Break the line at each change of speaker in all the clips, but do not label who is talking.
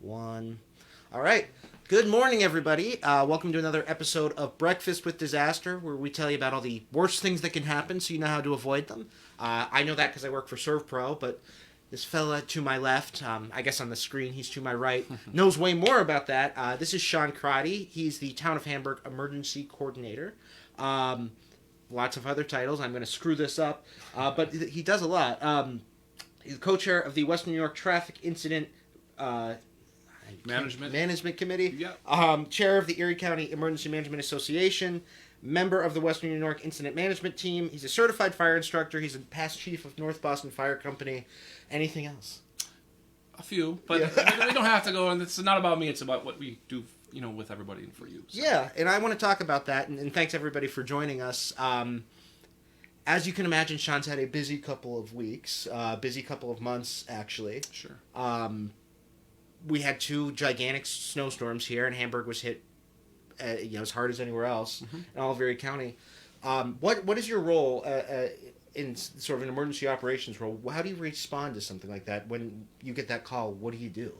One. All right. Good morning, everybody. Welcome to another episode of Breakfast with Disaster, where we tell you about all the worst things that can happen so you know how to avoid them. I know that because I work for ServPro, but this fella to my left, I guess on the screen he's to my right, knows way more about that. This is Sean Crotty. He's the Town of Hamburg Emergency Coordinator. Lots of other titles. I'm going to screw this up, but he does a lot. He's the co-chair of the Western New York Traffic Incident Management Committee.
Yep.
Chair of the Erie County Emergency Management Association. Member of the Western New York Incident Management Team. He's a certified fire instructor. He's a past chief of North Boston Fire Company. Anything else?
A few, but we don't have to go. And it's not about me. It's about what we do, with everybody and for you. So.
Yeah, and I want to talk about that. And thanks everybody for joining us. As you can imagine, Sean's had a busy couple of weeks, busy couple of months actually.
Sure.
We had two gigantic snowstorms here, and Hamburg was hit, as hard as anywhere else in all of Erie County. What is your role in sort of an emergency operations role? How do you respond to something like that when you get that call? What do you do?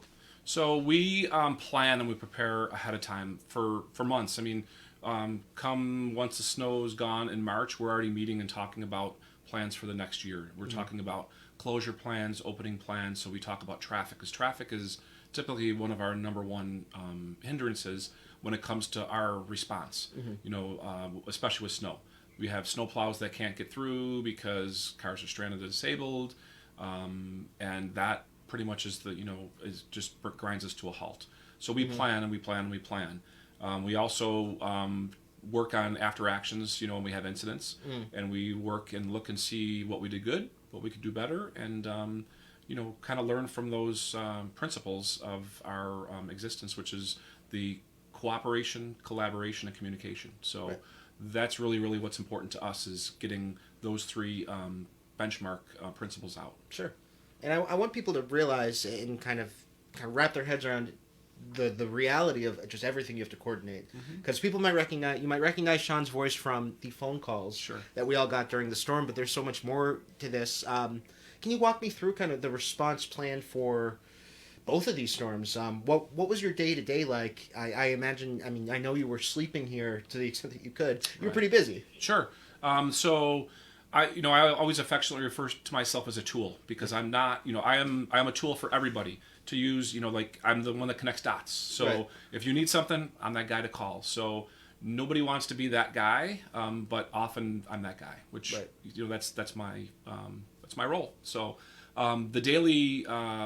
So we plan and we prepare ahead of time for months. I mean, come once the snow is gone in March, we're already meeting and talking about plans for the next year. We're talking about closure plans, opening plans. So we talk about traffic, because traffic is typically one of our number one hindrances when it comes to our response, especially with snow. We have snow plows that can't get through because cars are stranded or disabled, and that pretty much is is just grinds us to a halt. So we plan and we plan and we plan. We also work on after actions, when we have incidents, and we work and look and see what we did good, what we could do better, and kind of learn from those principles of our existence, which is the cooperation, collaboration, and communication. So that's really, really what's important to us, is getting those three benchmark principles out.
Sure. And I want people to realize and kind of wrap their heads around the reality of just everything you have to coordinate. Because people might recognize Sean's voice from the phone calls that we all got during the storm, but there's so much more to this. Can you walk me through kind of the response plan for both of these storms? What was your day-to-day like? I imagine, I know you were sleeping here to the extent that you could. You were pretty busy.
Sure. So I always affectionately refer to myself as a tool, because I'm not, I am a tool for everybody to use, like I'm the one that connects dots. So if you need something, I'm that guy to call. So nobody wants to be that guy, but often I'm that guy, which, that's my role. So the daily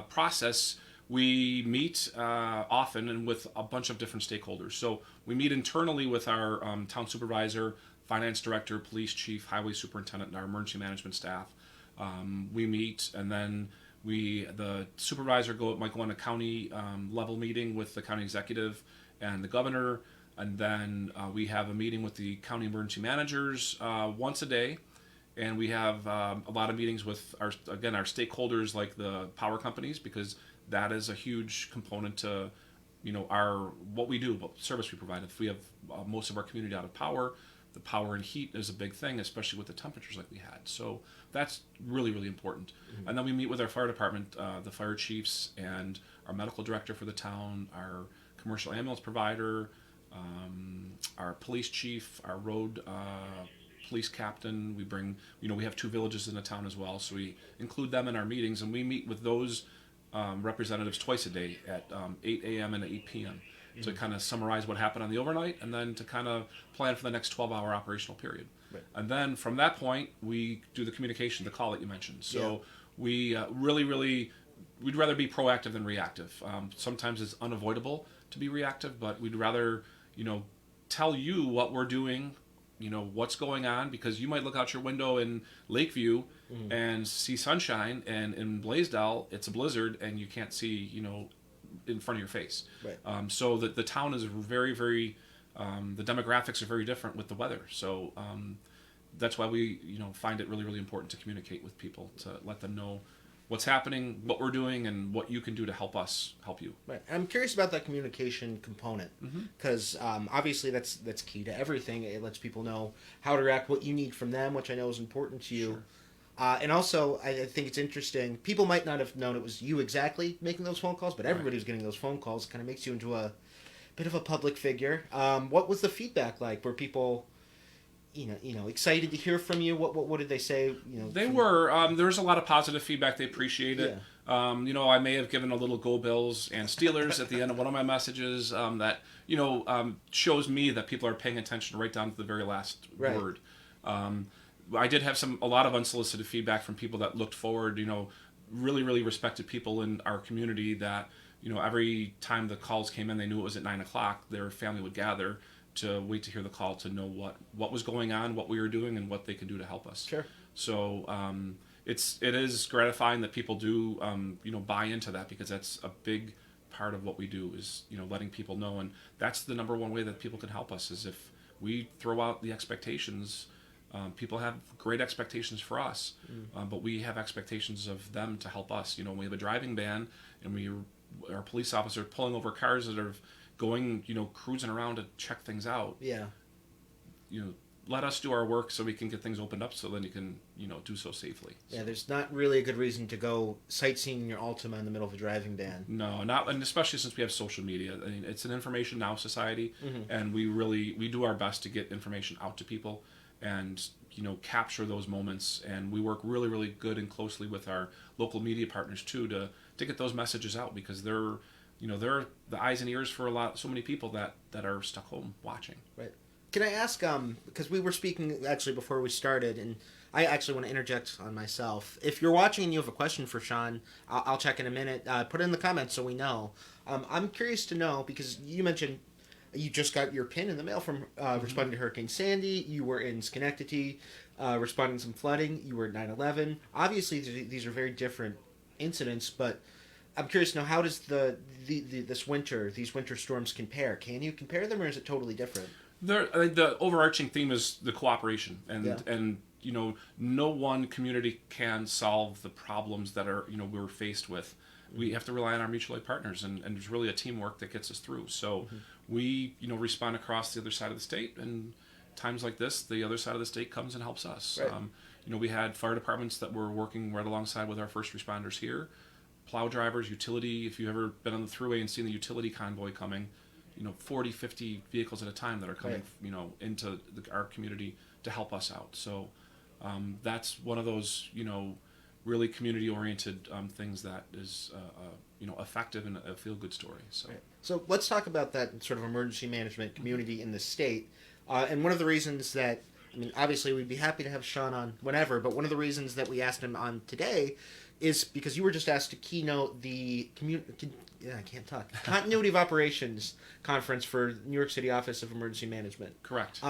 process, we meet often and with a bunch of different stakeholders. So we meet internally with our town supervisor, finance director, police chief, highway superintendent, and our emergency management staff. We meet, and then the supervisor might go on a county level meeting with the county executive and the governor, and then we have a meeting with the county emergency managers once a day. And we have a lot of meetings with our stakeholders, like the power companies, because that is a huge component to, what we do, what service we provide. If we have most of our community out of power, the power and heat is a big thing, especially with the temperatures like we had. So that's really, really important. And then we meet with our fire department, the fire chiefs, and our medical director for the town, our commercial ambulance provider, our police chief, our road police captain. We bring, we have two villages in the town as well, so we include them in our meetings, and we meet with those representatives twice a day at 8 a.m. and 8 p.m. to kind of summarize what happened on the overnight, and then to kind of plan for the next 12-hour operational period. And then from that point, we do the communication, the call that you mentioned. So we really, we'd rather be proactive than reactive. Sometimes it's unavoidable to be reactive, but we'd rather, tell you what we're doing, what's going on, because you might look out your window in Lakeview and see sunshine, and in Blaisdell it's a blizzard and you can't see in front of your face. So the town is very, very the demographics are very different with the weather, so that's why we find it really, really important to communicate with people, to let them know what's happening, what we're doing, and what you can do to help us help you.
Right. I'm curious about that communication component, because obviously that's key to everything. It lets people know how to react, what you need from them, which I know is important to you. And also, I think it's interesting. People might not have known it was you exactly making those phone calls, but everybody was getting those phone calls. Kind of makes you into a bit of a public figure. What was the feedback like? Were people, excited to hear from you? What did they say?
They were. There was a lot of positive feedback. They appreciate it.
Yeah.
I may have given a little Go Bills and Steelers at the end of one of my messages that shows me that people are paying attention right down to the very last word. I did have a lot of unsolicited feedback from people that looked forward. Really, really respected people in our community that every time the calls came in, they knew it was at 9:00. Their family would gather to wait to hear the call to know what was going on, what we were doing, and what they could do to help us.
Sure.
So it is gratifying that people do buy into that, because that's a big part of what we do is letting people know, and that's the number one way that people can help us is if we throw out the expectations. People have great expectations for us, but we have expectations of them to help us. We have a driving ban, and our police officers pulling over cars that are going, cruising around to check things out.
Yeah.
Let us do our work so we can get things opened up, so then you can, do so safely.
Yeah, there's not really a good reason to go sightseeing in your Altima in the middle of a driving ban.
No, not, and especially since we have social media. I mean, it's an information now society, and we do our best to get information out to people and capture those moments, and we work really, really good and closely with our local media partners too to get those messages out, because they're the eyes and ears for so many people that are stuck home watching.
Right. Can I ask, because we were speaking actually before we started, and I actually want to interject on myself. If you're watching and you have a question for Sean, I'll check in a minute. Put it in the comments so we know. I'm curious to know, because you mentioned you just got your pin in the mail from responding to Hurricane Sandy. You were in Schenectady responding to some flooding. You were at 9/11. Obviously, these are very different incidents, but I'm curious to know, how does these winter storms compare? Can you compare them, or is it totally different?
The overarching theme is the cooperation, and no one community can solve the problems that are we're faced with. We have to rely on our mutual aid partners, and there's really a teamwork that gets us through. So we respond across the other side of the state, and times like this, the other side of the state comes and helps us.
Right.
We had fire departments that were working right alongside with our first responders here, plow drivers, utility. If you've ever been on the thruway and seen the utility convoy coming, 40, 50 vehicles at a time that are coming,
right.
Into our community to help us out. So that's one of those, really community-oriented things that is, effective and a feel-good story. So.
Right. So let's talk about that sort of emergency management community in the state. And one of the reasons that, obviously we'd be happy to have Sean on whenever, but one of the reasons that we asked him on today is because you were just asked to keynote the Continuity of Operations Conference for New York City Office of Emergency Management.
Correct.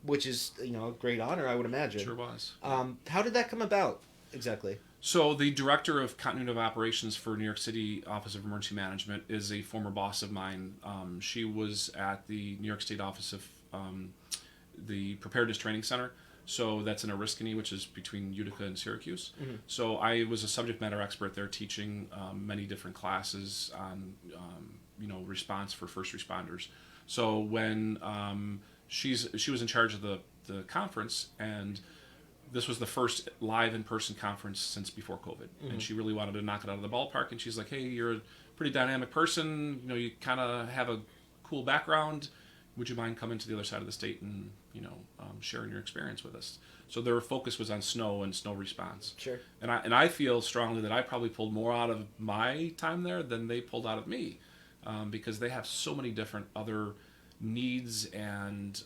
Which is, a great honor, I would imagine.
Sure was.
How did that come about, exactly?
So the director of Continuity of Operations for New York City Office of Emergency Management is a former boss of mine. She was at the New York State Office of the Preparedness Training Center. So that's in Oriskany, which is between Utica and Syracuse. Mm-hmm. So I was a subject matter expert there, teaching many different classes on, response for first responders. So when she was in charge of the conference, and this was the first live in-person conference since before COVID. Mm-hmm. And she really wanted to knock it out of the ballpark. And she's like, hey, you're a pretty dynamic person. You kind of have a cool background. Would you mind coming to the other side of the state and, sharing your experience with us? So their focus was on snow and snow response.
Sure.
And I feel strongly that I probably pulled more out of my time there than they pulled out of me, because they have so many different other needs and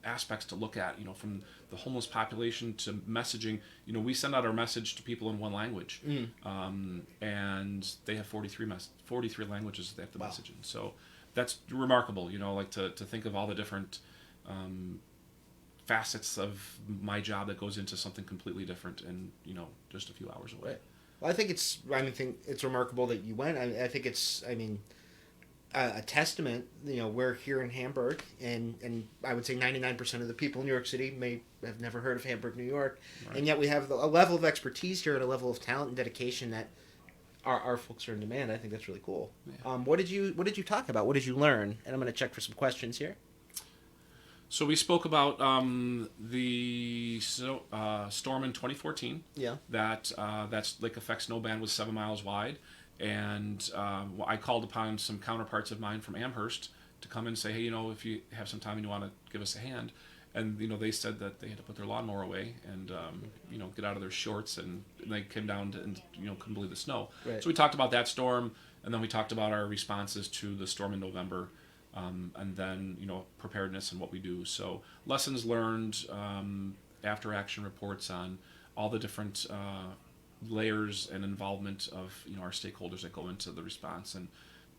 aspects to look at, from the homeless population to messaging. We send out our message to people in one language, and they have 43 languages that they have to message in. So that's remarkable, to think of all the different facets of my job that goes into something completely different and, just a few hours away.
Right. Well, I think it's remarkable that you went. I think it's, a testament. We're here in Hamburg, and I would say 99% of the people in New York City may have never heard of Hamburg, New York, right. And yet we have a level of expertise here and a level of talent and dedication that our folks are in demand. I think that's really cool. Yeah. What did you talk about? What did you learn? And I'm going to check for some questions here.
So we spoke about the storm in 2014.
Yeah.
That's lake effect snowband was 7 miles wide, and I called upon some counterparts of mine from Amherst to come and say, hey, if you have some time and you want to give us a hand, and they said that they had to put their lawnmower away and get out of their shorts, and they came down and couldn't believe the snow.
Right.
So we talked about that storm, and then we talked about our responses to the storm in November. And then preparedness and what we do. So lessons learned, after action reports on all the different layers and involvement of our stakeholders that go into the response, and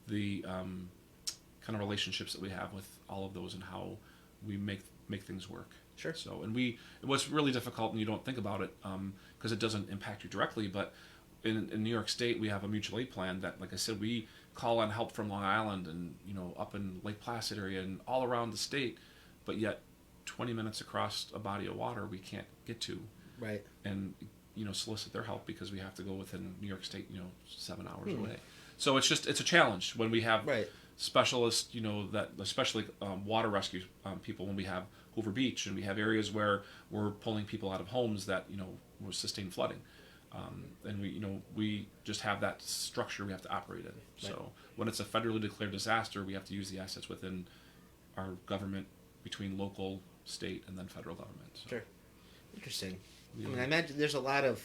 the kind of relationships that we have with all of those, and how we make things work.
Sure.
So what's really difficult, and you don't think about it because it doesn't impact you directly, but in New York State we have a mutual aid plan that, like I said, we call on help from Long Island and up in Lake Placid area and all around the state, but yet 20 minutes across a body of water we can't get to,
right,
and solicit their help because we have to go within New York State 7 hours away. So it's a challenge when we have specialists that especially water rescue people, when we have Hoover Beach and we have areas where we're pulling people out of homes that will sustain flooding. And we just have that structure we have to operate in.
Right.
So when it's a federally declared disaster, we have to use the assets within our government, between local, state, and then federal government. So.
Sure. Interesting. Yeah. I imagine there's a lot of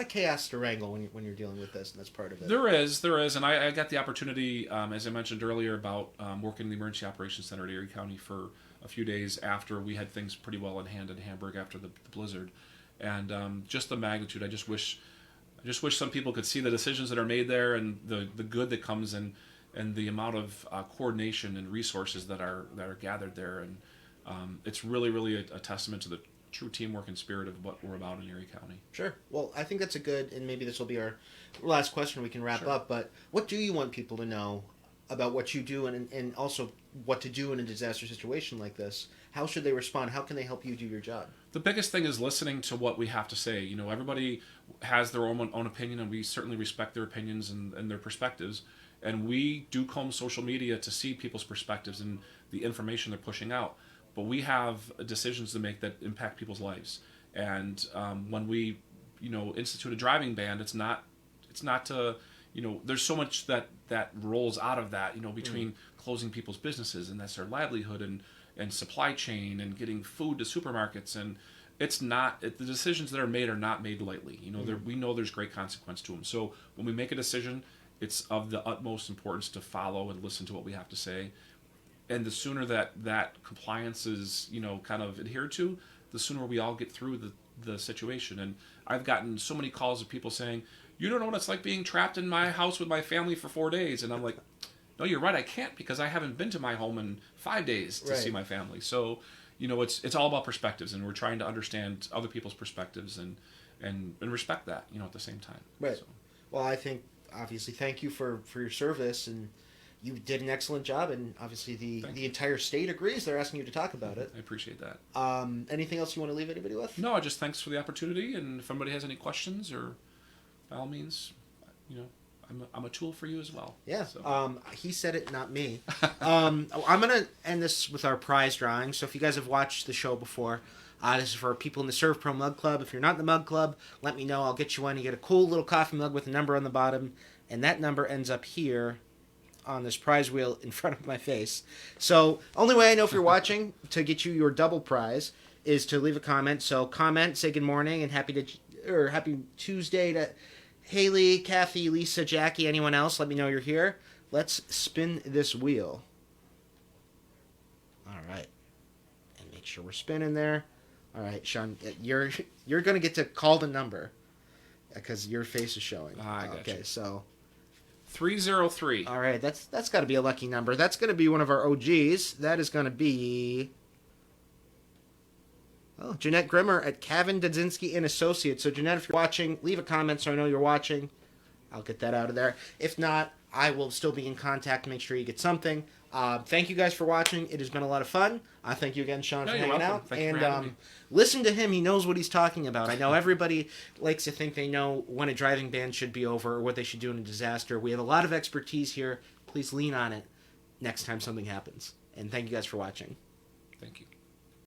chaos to wrangle when you're dealing with this, and that's part of it.
There is, and I got the opportunity, as I mentioned earlier, about working in the Emergency Operations Center at Erie County for a few days after we had things pretty well in hand in Hamburg after the blizzard. And just the magnitude, I just wish some people could see the decisions that are made there, and the good that comes in, and the amount of coordination and resources that are gathered there. And it's really a testament to the true teamwork and spirit of what we're about in Erie County.
Sure. Well, I think that's a good, and maybe this will be our last question, we can wrap up, but what do you want people to know about what you do, and also what to do in a disaster situation like this? How should they respond? How can they help you do your job?
The biggest thing is listening to what we have to say. Everybody has their own opinion, and we certainly respect their opinions and their perspectives. And we do comb social media to see people's perspectives and the information they're pushing out. But we have decisions to make that impact people's lives. And when we, institute a driving ban, it's not to, there's so much that rolls out of that, between closing people's businesses, and that's their livelihood, and supply chain, and getting food to supermarkets, and the decisions that are not made lightly. We know there's great consequence to them. So when we make a decision, it's of the utmost importance to follow and listen to what we have to say. And the sooner that compliance is, kind of adhered to, the sooner we all get through the situation. And I've gotten so many calls of people saying, you don't know what it's like being trapped in my house with my family for 4 days. And I'm like, no, you're right, I can't, because I haven't been to my home in 5 days to see my family. So, it's all about perspectives, and we're trying to understand other people's perspectives and respect that, at the same time.
Right.
So.
Well, I think, obviously, thank you for your service, and you did an excellent job, and obviously the entire state agrees. They're asking you to talk about it.
I appreciate that.
Anything else you want to leave anybody with?
No, just thanks for the opportunity, and if anybody has any questions, or by all means, I'm a tool for you as well.
Yeah.
So.
He said it, not me. I'm going to end this with our prize drawing. So if you guys have watched the show before, this is for people in the Serve Pro Mug Club. If you're not in the Mug Club, let me know. I'll get you one. You get a cool little coffee mug with a number on the bottom, and that number ends up here on this prize wheel in front of my face. So only way I know if you're watching to get you your double prize is to leave a comment. So comment, say good morning, and happy Tuesday to Haley, Kathy, Lisa, Jackie, anyone else. Let me know you're here. Let's spin this wheel. All right. And make sure we're spinning there. All right, Sean, you're going to get to call the number because your face is showing.
I got you.
Okay, so
303.
All right, that's got to be a lucky number. That's going to be one of our OGs. That is going to be Jeanette Grimmer at Cavan Dudzinski and Associates. So Jeanette, if you're watching, leave a comment so I know you're watching. I'll get that out of there. If not, I will still be in contact to make sure you get something. Thank you guys for watching. It has been a lot of fun. Thank you again, Sean, for hanging out.
Thank you for having me.
Listen to him. He knows what he's talking about. I know everybody likes to think they know when a driving ban should be over or what they should do in a disaster. We have a lot of expertise here. Please lean on it next time something happens. And thank you guys for watching.